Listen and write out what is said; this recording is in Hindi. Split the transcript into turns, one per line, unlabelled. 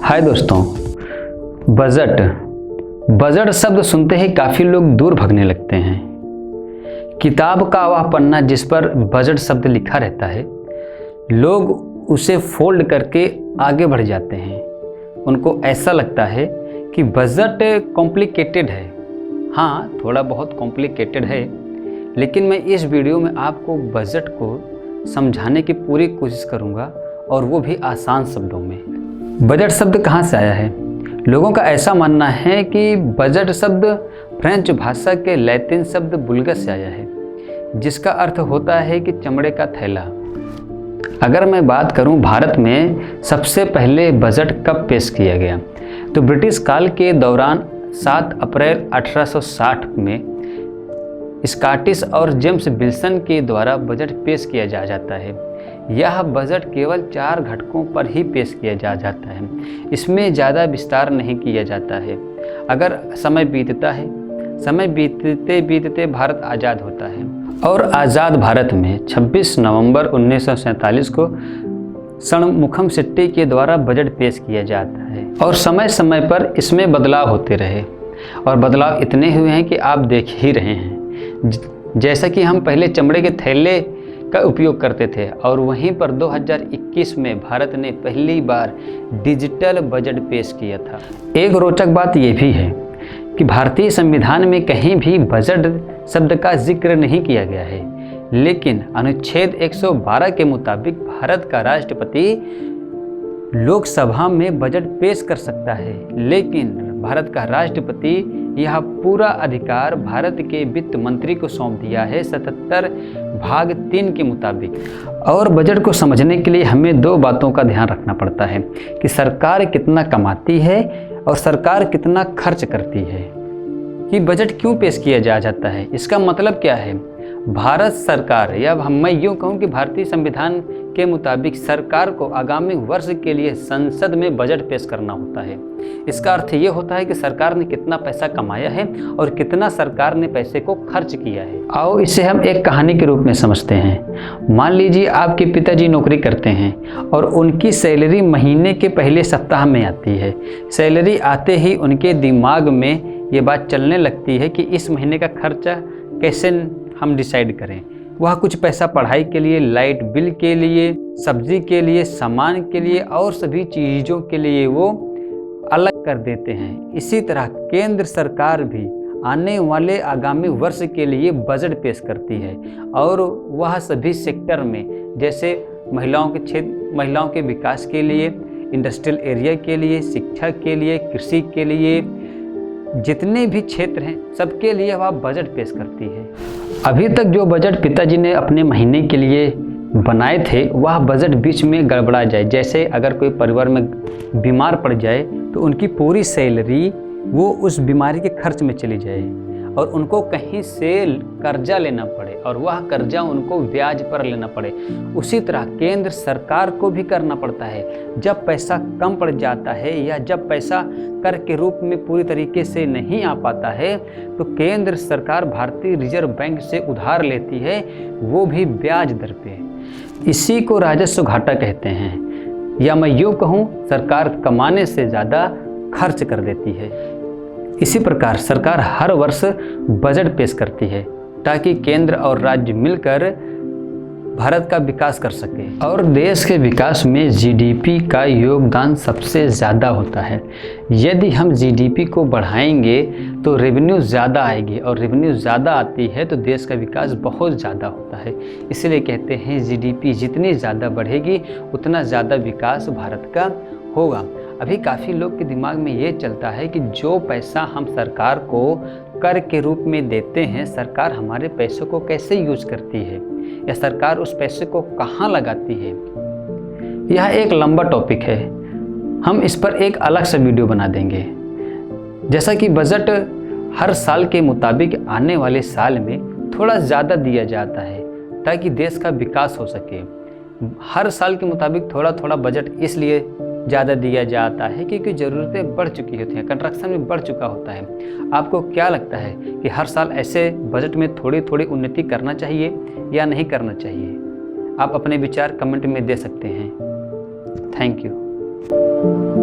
हाय दोस्तों, बजट शब्द सुनते ही काफ़ी लोग दूर भागने लगते हैं। किताब का वह पन्ना जिस पर बजट शब्द लिखा रहता है, लोग उसे फोल्ड करके आगे बढ़ जाते हैं। उनको ऐसा लगता है कि बजट कॉम्प्लिकेटेड है। हाँ, थोड़ा बहुत कॉम्प्लिकेटेड है, लेकिन मैं इस वीडियो में आपको बजट को समझाने की पूरी कोशिश करूँगा, और वो भी आसान शब्दों में। बजट शब्द कहाँ से आया है? लोगों का ऐसा मानना है कि बजट शब्द फ्रेंच भाषा के लैटिन शब्द बुल्गस से आया है, जिसका अर्थ होता है कि चमड़े का थैला। अगर मैं बात करूं भारत में सबसे पहले बजट कब पेश किया गया, तो ब्रिटिश काल के दौरान 7 अप्रैल 1860 में स्कॉटिश और जेम्स विल्सन के द्वारा बजट पेश किया जाता है। यह बजट केवल 4 घटकों पर ही पेश किया जाता है। इसमें ज़्यादा विस्तार नहीं किया जाता है। अगर समय बीतते बीतते भारत आज़ाद होता है, और आज़ाद भारत में 26 नवंबर 1947 को षणमुखम शेट्टी के द्वारा बजट पेश किया जाता है, और समय समय पर इसमें बदलाव होते रहे, और बदलाव इतने हुए हैं कि आप देख ही रहे हैं। जैसा कि हम पहले चमड़े के थैले का उपयोग करते थे, और वहीं पर 2021 में भारत ने पहली बार डिजिटल बजट पेश किया था। एक रोचक बात यह भी है कि भारतीय संविधान में कहीं भी बजट शब्द का जिक्र नहीं किया गया है, लेकिन अनुच्छेद 112 के मुताबिक भारत का राष्ट्रपति लोकसभा में बजट पेश कर सकता है, लेकिन भारत का राष्ट्रपति यह पूरा अधिकार भारत के वित्त मंत्री को सौंप दिया है 77 भाग 3 के मुताबिक। और बजट को समझने के लिए हमें 2 बातों का ध्यान रखना पड़ता है कि सरकार कितना कमाती है और सरकार कितना खर्च करती है। कि बजट क्यों पेश किया जाता है, इसका मतलब क्या है? भारत सरकार, या मैं यूँ कहूँ कि भारतीय संविधान के मुताबिक सरकार को आगामी वर्ष के लिए संसद में बजट पेश करना होता है। इसका अर्थ ये होता है कि सरकार ने कितना पैसा कमाया है और कितना सरकार ने पैसे को खर्च किया है। आओ इसे हम एक कहानी के रूप में समझते हैं। मान लीजिए आपके पिताजी नौकरी करते हैं, और उनकी सैलरी महीने के पहले सप्ताह में आती है। सैलरी आते ही उनके दिमाग में ये बात चलने लगती है कि इस महीने का खर्चा कैसे हम डिसाइड करें। वह कुछ पैसा पढ़ाई के लिए, लाइट बिल के लिए, सब्जी के लिए, सामान के लिए और सभी चीज़ों के लिए वो अलग कर देते हैं। इसी तरह केंद्र सरकार भी आने वाले आगामी वर्ष के लिए बजट पेश करती है, और वह सभी सेक्टर में, जैसे महिलाओं के विकास के लिए, इंडस्ट्रियल एरिया के लिए, शिक्षा के लिए, कृषि के लिए, जितने भी क्षेत्र हैं सबके लिए वह बजट पेश करती है। अभी तक जो बजट पिताजी ने अपने महीने के लिए बनाए थे, वह बजट बीच में गड़बड़ा जाए। जैसे अगर कोई परिवार में बीमार पड़ जाए तो उनकी पूरी सैलरी वो उस बीमारी के खर्च में चली जाए, और उनको कहीं से कर्जा लेना पड़े, और वह कर्जा उनको ब्याज पर लेना पड़े। उसी तरह केंद्र सरकार को भी करना पड़ता है। जब पैसा कम पड़ जाता है, या जब पैसा कर के रूप में पूरी तरीके से नहीं आ पाता है, तो केंद्र सरकार भारतीय रिजर्व बैंक से उधार लेती है, वो भी ब्याज दर पे। इसी को राजस्व घाटा कहते हैं, या मैं यूँ कहूँ सरकार कमाने से ज़्यादा खर्च कर देती है। इसी प्रकार सरकार हर वर्ष बजट पेश करती है, ताकि केंद्र और राज्य मिलकर भारत का विकास कर सके। और देश के विकास में जीडीपी का योगदान सबसे ज़्यादा होता है। यदि हम जीडीपी को बढ़ाएंगे तो रेवेन्यू ज़्यादा आएगी, और रेवेन्यू ज़्यादा आती है तो देश का विकास बहुत ज़्यादा होता है। इसलिए कहते हैं जीडीपी जितनी ज़्यादा बढ़ेगी उतना ज़्यादा विकास भारत का होगा। अभी काफ़ी लोग के दिमाग में ये चलता है कि जो पैसा हम सरकार को कर के रूप में देते हैं, सरकार हमारे पैसों को कैसे यूज करती है, या सरकार उस पैसे को कहाँ लगाती है। यह एक लंबा टॉपिक है, हम इस पर एक अलग सा वीडियो बना देंगे। जैसा कि बजट हर साल के मुताबिक आने वाले साल में थोड़ा ज़्यादा दिया जाता है, ताकि देश का विकास हो सके। हर साल के मुताबिक थोड़ा थोड़ा बजट इसलिए ज़्यादा दिया जाता है क्योंकि ज़रूरतें बढ़ चुकी होती हैं, कंस्ट्रक्शन भी बढ़ चुका होता है। आपको क्या लगता है कि हर साल ऐसे बजट में थोड़ी थोड़ी उन्नति करना चाहिए या नहीं करना चाहिए? आप अपने विचार कमेंट में दे सकते हैं। Thank you.